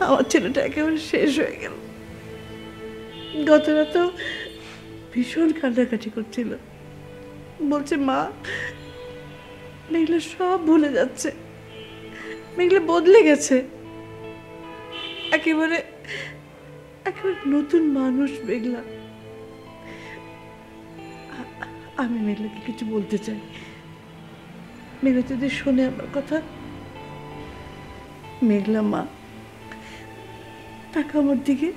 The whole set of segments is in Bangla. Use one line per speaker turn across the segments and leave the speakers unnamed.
আমার ছেলেটা একেবারে শেষ হয়ে গেল। গত রাতেও ভীষণ কান্নাকাটি করছিল, বলছে মা মেঘলা সব ভুলে যাচ্ছে, মেঘলা বদলে গেছে, একেবারে একেবারে নতুন মানুষ মেঘলা। আমি মেঘলাকে কিছু বলতে চাই, মেঘলা যদি শোনে আমার কথা। মেঘলা মা তাকে আমার দিকে,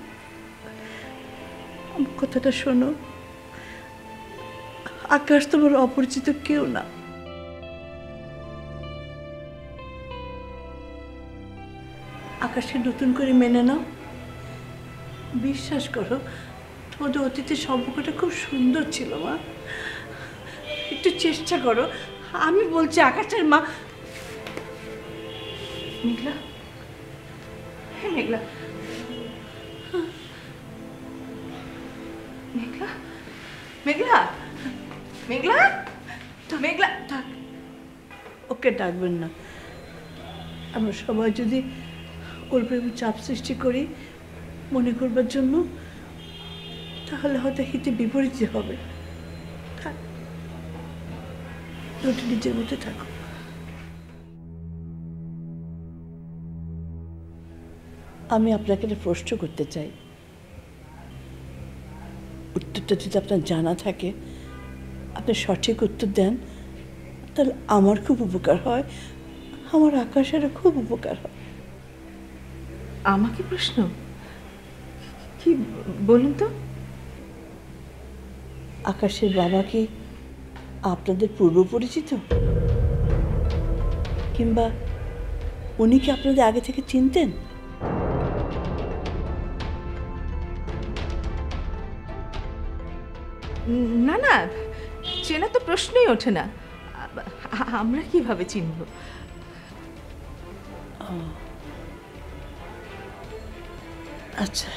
আমার কথাটা শোনো। আকাশ তোমার অপরিচিত কেউ না। আকাশকে নতুন করে মেনে নাও, বিশ্বাস করো তোমাদের অতীতের সম্পর্কটা খুব সুন্দর ছিল মা। একটু চেষ্টা করো। আমি বলছি আকাশের মা। মেঘলা, হ্যাঁ মেঘলা, মেঘলা, মেঘলা, মেঘলা, মেঘলা, থাক, ওকে ডাকবেন না। আমরা সবাই যদি ওর প্রেমে চাপ সৃষ্টি করি মনে করবার জন্য, তাহলে হয়তো হিতে বিপরীত হবে। থাক, দুটো নিজের মধ্যে থাকো। আমি আপনাকে একটা প্রশ্ন করতে চাই, উত্তরটা যদি আপনার জানা থাকে, আপনি সঠিক উত্তর দেন, তাহলে আমার খুব উপকার হয়, আমার আকাশেরও খুব উপকার হয়।
আমাকে প্রশ্ন? কি বলুন তো?
আকাশের বাবা কি আপনাদের পূর্ব পরিচিত, কিংবা উনি কি আপনাদের আগে থেকে চিনতেন?
না না, চেনা তো প্রশ্নই ওঠে না। আমরা কিভাবে চিনব?
আচ্ছা,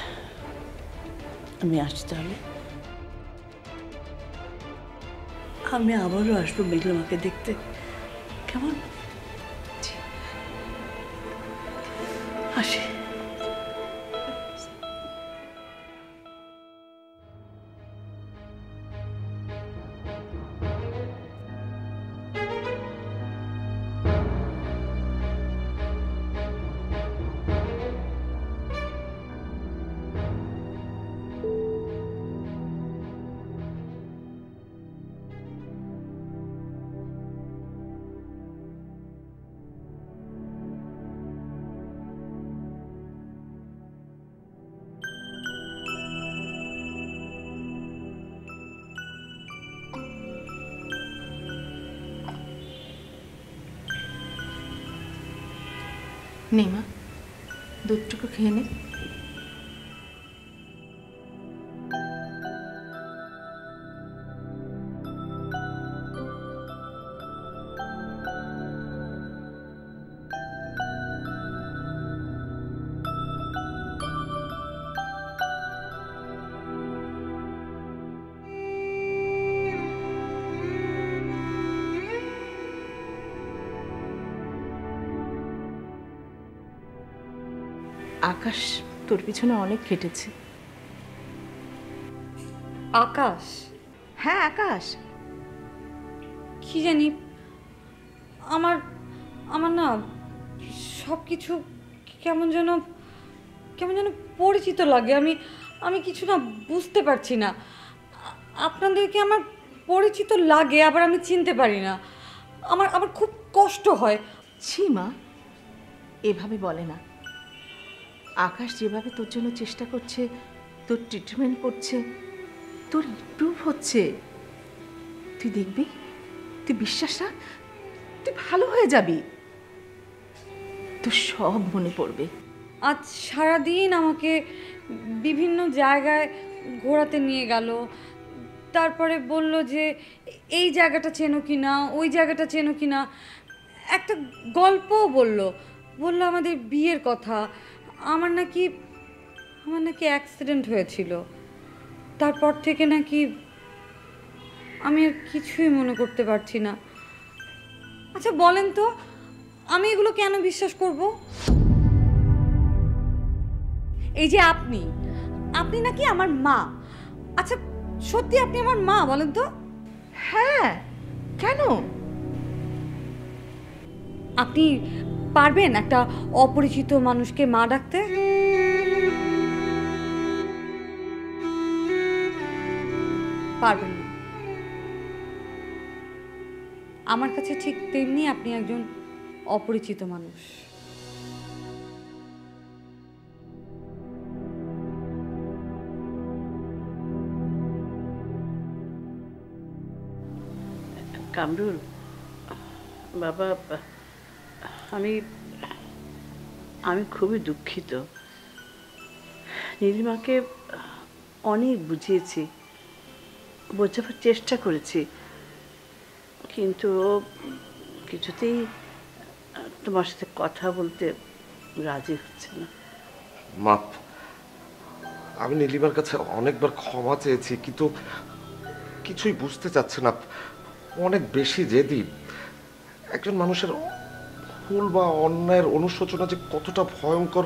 আমি আসছি তাহলে। আমি আবারও আসবো মেঘলামাকে দেখতে, কেমন? আসি।
নে মা, দুধটুকু খেয়ে নে। আকাশ তোর পিছনে অনেক কেটেছে।
আকাশ?
হ্যাঁ আকাশ।
কি জানি, আমার আমার না সব কিছু কেমন যেন পরিচিত লাগে। আমি কিছু না বুঝতে পারছি না। আপনাদেরকে আমার পরিচিত লাগে, আবার আমি চিনতে পারি না। আমার খুব কষ্ট হয়।
ছি মা, এভাবে বলে না। আকাশ যেভাবে তোর জন্য চেষ্টা করছে, তোর ট্রিটমেন্ট করছে, তোর ইমপ্রুভ হচ্ছে, তুই দেখবি, তুই বিশ্বাস রাখ, তুই ভালো হয়ে যাবি, তোর সব মনে পড়বে।
আজ সারাদিন আমাকে বিভিন্ন জায়গায় ঘোরাতে নিয়ে গেল, তারপরে বলল যে এই জায়গাটা চেনো কি না, ওই জায়গাটা চেনো কি না, একটা গল্পও বলল আমাদের বিয়ের কথা। আমার নাকি অ্যাক্সিডেন্ট হয়েছিল, তারপর থেকে নাকি আমি আর কিছুই মনে করতে পারছি না। আচ্ছা বলেন তো, আমি এগুলো কেন বিশ্বাস করব? এই যে আপনি আপনি নাকি আমার মা। আচ্ছা সত্যি আপনি আমার মা বলেন তো?
হ্যাঁ, কেন?
আপনি পারবেন একটা অপরিচিত মানুষকে মা ডাকতে? পারবেন না। আমার কাছে ঠিক তেমনি আপনি একজন অপরিচিত মানুষ।
কামরুল বাবা, আমি আমি খুবই দুঃখিত। নীলিমাকে অনেক বুঝিয়েছি, বোঝাবার চেষ্টা করেছি, কিন্তু ও কিছুতেই তোমার সাথে কথা বলতে রাজি হচ্ছে না।
মা, আমি নীলিমার কাছে অনেকবার ক্ষমা চেয়েছি, কিন্তু কিছুই বুঝতে চাচ্ছে না। অনেক বেশি জেদি। একজন মানুষের ভুল বা অন্যায়ের অনুশোচনা যে কতটা ভয়ঙ্কর,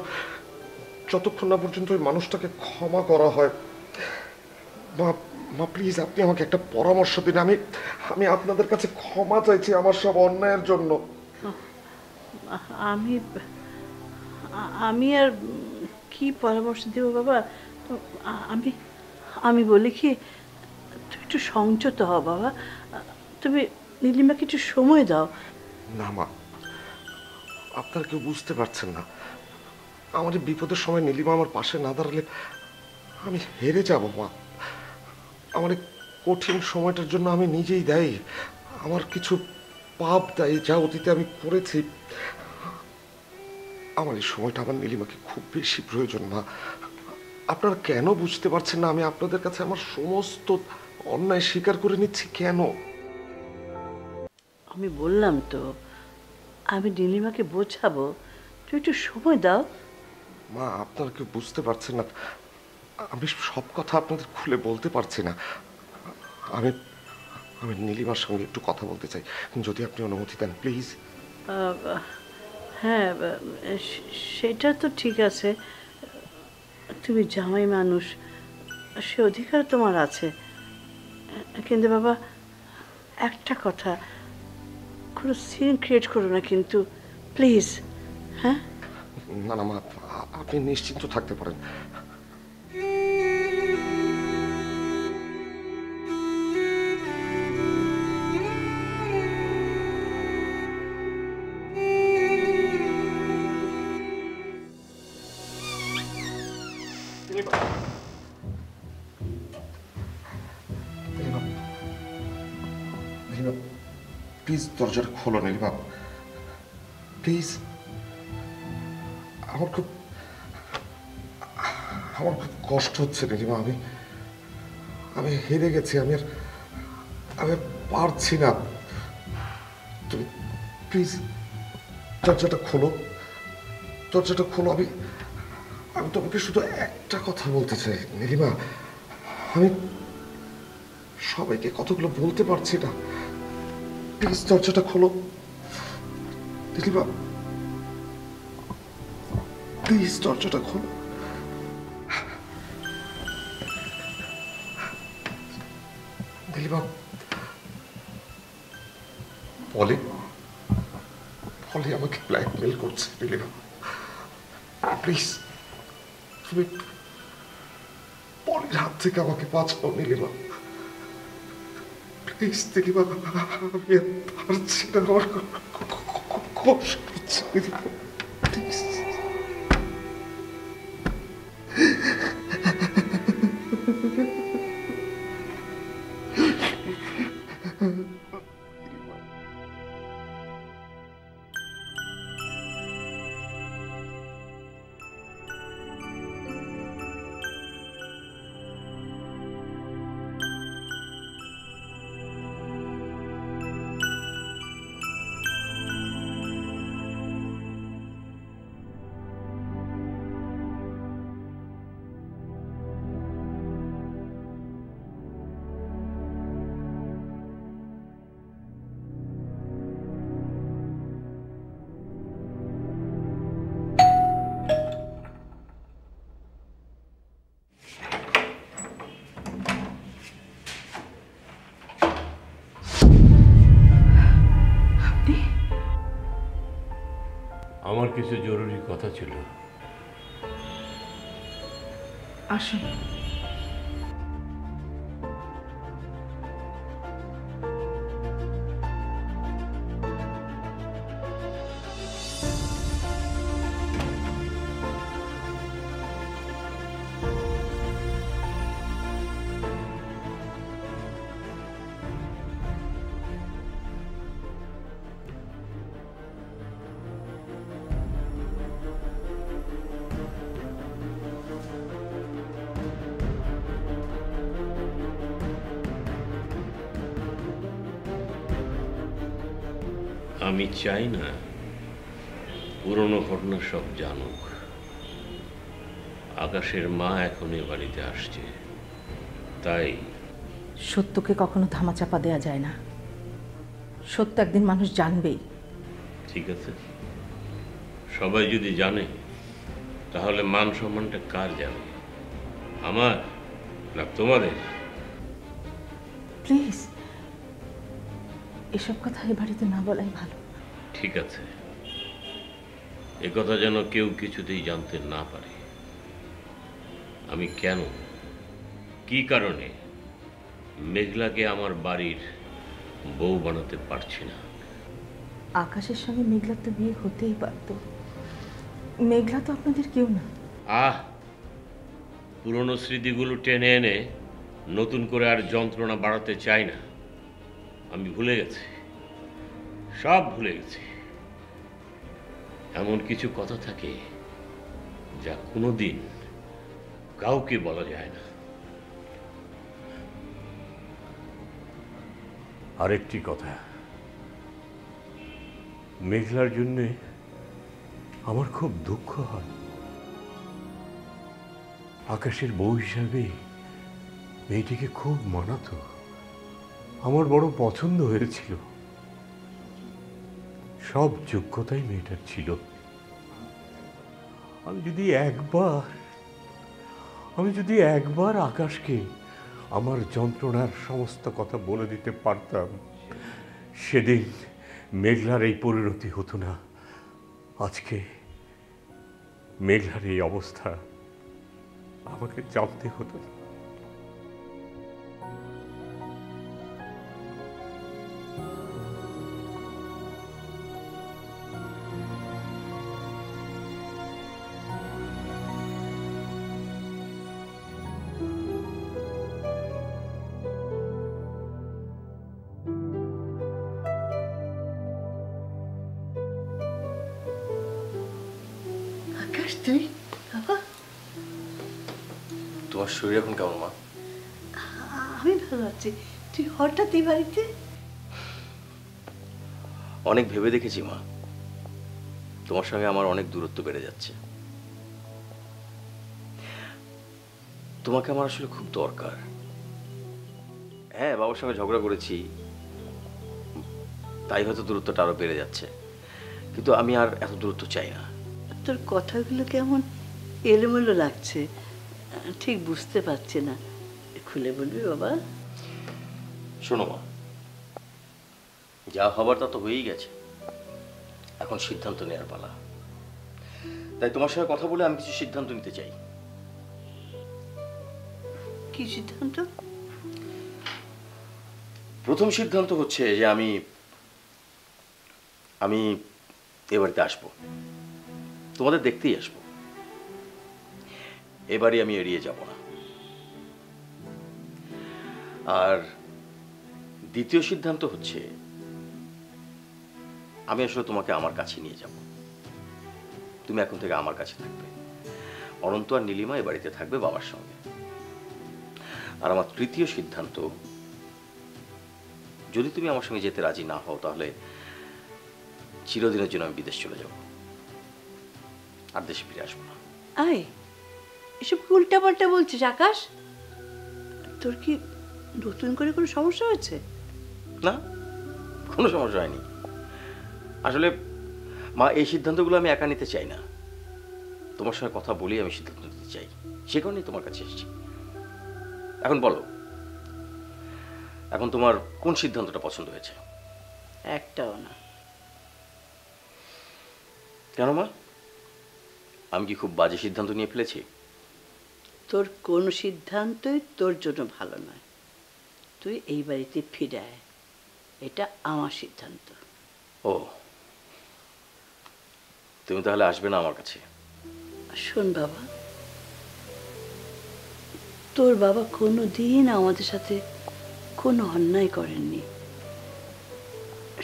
যতক্ষণ না পর্যন্ত ওই মানুষটাকে ক্ষমা করা হয়। মা মা প্লিজ, আপনি আমাকে একটা পরামর্শ দিন। আমি আমি আপনাদের কাছে ক্ষমা চাইছি আমার সব অন্যায়ের জন্য।
আমি আমি আর কি পরামর্শ দেব বাবা? আমি আমি বলি কি, তুই একটু সংযত হ বাবা। তুমি নীলিমাকে একটু সময় দাও।
না মা, আপনারা কেউ বুঝতে পারছেন না। আমার এই বিপদের সময় নীলিমা আমার পাশে না দাঁড়ালে আমি হেরে যাব মা। আমার এই কঠিন সময়টার জন্য আমি নিজেই দায়ী। আমার কিছু পাপ দায়ী, যা অতীতে আমি করেছি। আমার এই সময়টা আমার নীলিমাকে খুব বেশি প্রয়োজন মা। আপনারা কেন বুঝতে পারছেন না? আমি আপনাদের কাছে আমার সমস্ত অন্যায় স্বীকার করে নিচ্ছি কেন?
আমি বললাম তো, আমি নীলিমাকে বোঝাবো, তুই একটু সময় দাও।
মা, আপনারা কেউ বুঝতে পারছেন না। আমি সব কথা আপনাদের খুলে বলতে পারছি না। আমি আমি নীলিমার সঙ্গে একটু কথা বলতে চাই, যদি আপনি অনুমতি দেন প্লিজ।
হ্যাঁ, সেটা তো ঠিক আছে। তুমি জামাই মানুষ, সে অধিকার তোমার আছে। কিন্তু বাবা, একটা কথা, কোনো সিন ক্রিয়েট করো না কিন্তু, প্লিজ। হ্যাঁ,
না না মা, আপনি নিশ্চিন্ত থাকতে পারেন। প্লিজ দরজাটা খোলো নীলিমা, প্লিজ। আমার খুব কষ্ট হচ্ছে নীলিমা। আমি হেরে গেছি। আমি আর পারছি না। তুমি প্লিজ দরজাটা খোলো, দরজাটা খোলো। আমি তোমাকে শুধু একটা কথা বলতে চাই নীলিমা। আমি সবাইকে কতগুলো বলতে পারছি না। প্লিজ দরজাটা খোলো নীলিমা, প্লিজ দরজাটা খোলো। নীলিমা, পলি আমাকে ব্ল্যাকমেল করছে নীলিমা। প্লিজ তুমি পলির হাত থেকে আমাকে বাঁচাও নীলিমা, প্লিজ নীলিমা। আমি আর পারছি না, আমার কষ্ট হচ্ছে নীলিমা, প্লিজ।
জন্য।
আসুন।
আমি চাই না পুরনো ঘটনা সব জানুক। আকাশের মা এখন এ বাড়িতে আসছে, তাই
সত্যকে কখনো ধামাচাপা দেয়া যায় না। সত্য একদিন মানুষ জানবেই।
ঠিক আছে, সবাই যদি জানে তাহলে মান সম্মানটা কার যাবে? আমার না তোমাদের?
প্লিজ, এসব কথা এ বাড়িতে না বলাই ভালো।
ঠিক আছে, এ কথা যেন কেউ কিছুতেই জানতে না পারে। আমি কেন, কি কারণে মেঘলাকে আমার বাড়ির বউ বানাতে পারছি না।
আকাশের সঙ্গে মেঘলার তো বিয়ে হতেই পারত। মেঘলা তো আপনাদের কেউ না।
পুরনো স্মৃতিগুলো টেনে এনে নতুন করে আর যন্ত্রণা বাড়াতে চাই না। আমি ভুলে গেছি, সব ভুলে গেছি। এমন কিছু কথা থাকে যা কোনোদিন কাউকে বলা যায় না।
আরেকটি কথা, মেঘলার জন্যে আমার খুব দুঃখ হয়। আকাশের বউ হিসাবে মেয়েটিকে খুব মানাতো, আমার বড় পছন্দ হয়েছিল। সব যোগ্যতাই মেয়েটার ছিল। আমি যদি একবার আকাশকে আমার যন্ত্রণার সমস্ত কথা বলে দিতে পারতাম, সেদিন মেঘলার এই পরিণতি হতো না। আজকে মেঘলার এই অবস্থা আমাকে জানতে হতো না।
আকাশ, তুই বাবা?
তোমার শরীর এখন কেমন মা?
আমি ভালো আছি। তুই হঠাৎ এই বাড়িতে?
অনেক ভেবে দেখেছি মা, তোমার সঙ্গে আমার অনেক দূরত্ব বেড়ে যাচ্ছে। তোমাকে আমার আসলে খুব দরকার। হ্যাঁ, বাবার সঙ্গে ঝগড়া করেছি, তাই হয়তো দূরত্বটা আরো বেড়ে যাচ্ছে, কিন্তু আমি আর এত দূরত্ব চাই না।
তোর কথাগুলো কেমন এলোমেলো লাগছে, ঠিক বুঝতে পারছি না। খুলে বলবি বাবা?
শোনো মা, যা হবার তা তো হয়েই গেছে, এখন সিদ্ধান্ত নেওয়ার পালা। তাই তোমার সঙ্গে কথা বলে আমি কিছু সিদ্ধান্ত নিতে চাই।
কি সিদ্ধান্ত?
প্রথম সিদ্ধান্ত হচ্ছে যে আমি এ বাড়িতে আসবো, তোমাদের দেখতেই আসবো। এ বাড়ি আমি এড়িয়ে যাব না। আর দ্বিতীয় সিদ্ধান্ত হচ্ছে আমি আসলে তোমাকে আমার কাছে নিয়ে যাব। তুমি এখন থেকে আমার কাছে থাকবে। অনন্ত আর নীলিমা এ বাড়িতে থাকবে বাবার সঙ্গে। আর আমার তৃতীয় সিদ্ধান্ত, যদি তুমি আমার সঙ্গে যেতে রাজি না হও তাহলে চিরদিনের জন্য আমি বিদেশ চলে যাব, আর দেশে ফিরে আসবো না।
আয়, এসব উল্টা পাল্টা বলছিস আকাশ? তোর কি নতুন করে কোনো সমস্যা হয়েছে?
না, কোনো সমস্যা হয়নি। আসলে মা, এই সিদ্ধান্তগুলো আমি একা নিতে চাই না, তোমার সঙ্গে কথা বলেই আমি সিদ্ধান্ত নিতে চাই। সে কারণেই তোমার কাছে এসেছি। এখন বলো, এখন তোমার কোন সিদ্ধান্তটা পছন্দ হয়েছে?
একটাও না।
কেন মা, আমি কি খুব বাজে সিদ্ধান্ত নিয়ে ফেলেছি?
তোর কোনো সিদ্ধান্তই তোর জন্য ভালো নয়। তুই এই বাড়িতে ফিরে আয়, এটা আমার সিদ্ধান্ত।
ও, তুমি তাহলে আসবে না আমার কাছে?
শোন বাবা, তোর বাবা কোনো দিন আমাদের সাথে কোনো অন্যায় করেননি।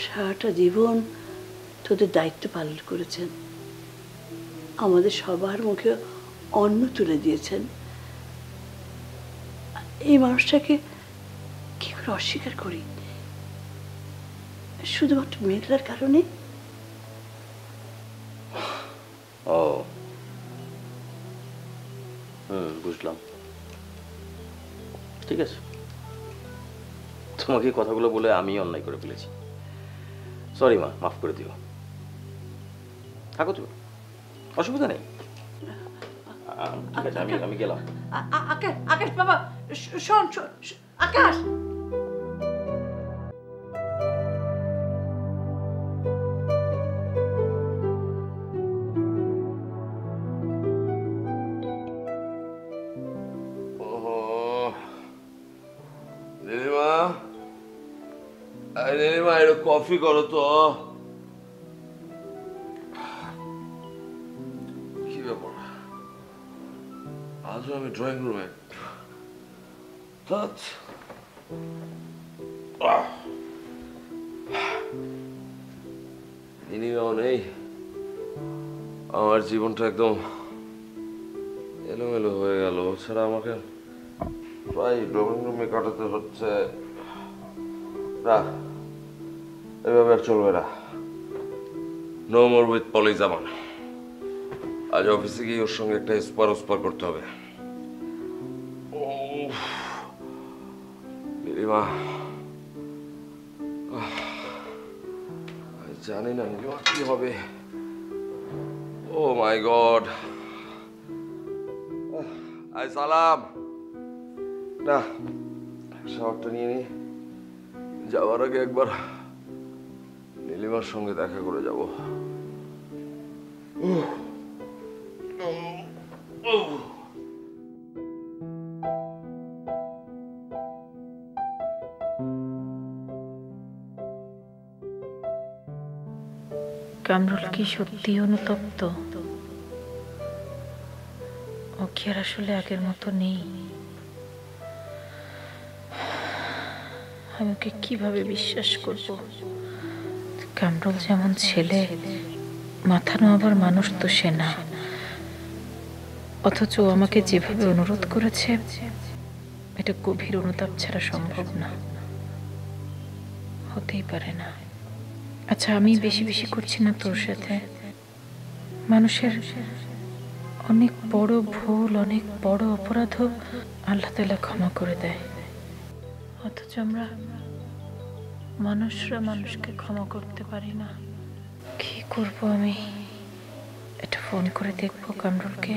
সারাটা জীবন তোদের দায়িত্ব পালন করেছেন, আমাদের সবার মুখে অন্ন তুলে দিয়েছেন। এই মানুষটাকে কি করে অস্বীকার করি শুধুমাত্র মেঘলার কারণে?
ও বুঝলাম। ঠিক আছে, তোমাকে এই কথাগুলো বলে আমি অন্যায় করে ফেলেছি। সরি মা, মাফ করে দিও। থাকো তুমি, অসুবিধা নেই। ঠিক আছে, আমি গেলাম।
আকাশ, আকাশ বাবা, শোন শোন, আকাশ।
নীলিমা, নীলিমা একটু কফি করো তো। কি ব্যাপার, আজও আমি ড্রয়িং রুমে? নীলিমাও নেই, আমার জীবনটা একদম এলোমেলো হয়ে গেল। ছাড়া আমাকে প্রায় ড্রয়িং রুমে কাটাতে হচ্ছে। না, এভাবে আর চলবে না। নো মোর উইথ পলি জামান। আজ অফিসে গিয়ে ওর সঙ্গে একটা স্পার করতে হবে। নীলিমা, জানি না নীলিমা কি হবে। ও মাই গড। আই সালাম। না, শাওয়ারটা নিয়ে নি, যাওয়ার আগে একবার নীলিমার সঙ্গে দেখা করে যাব।
কামরুল কি সত্যি অনুতপ্ত? ও কি আর আসলে আগের মতো নেই? আমি ওকে কিভাবে বিশ্বাস করব? কামরুল যেমন ছেলে, মাথা নোয়াবার মানুষ তো সে না। অথচ ও আমাকে যেভাবে অনুরোধ করেছে, এটা গভীর অনুতাপ ছাড়া সম্ভব না, হতেই পারে না। আচ্ছা, আমি বেশি বেশি করছি না তোর সাথে? মানুষের অনেক বড় ভুল, অনেক বড় অপরাধও আল্লাহ তাআলা ক্ষমা করে দেয়, অথচ আমরা মানুষরা মানুষকে ক্ষমা করতে পারি না। কি করব আমি? এটা ফোন করে দেখবো কামরুলকে।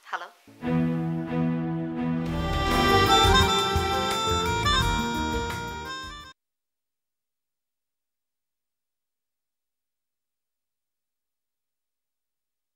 হ্যালো,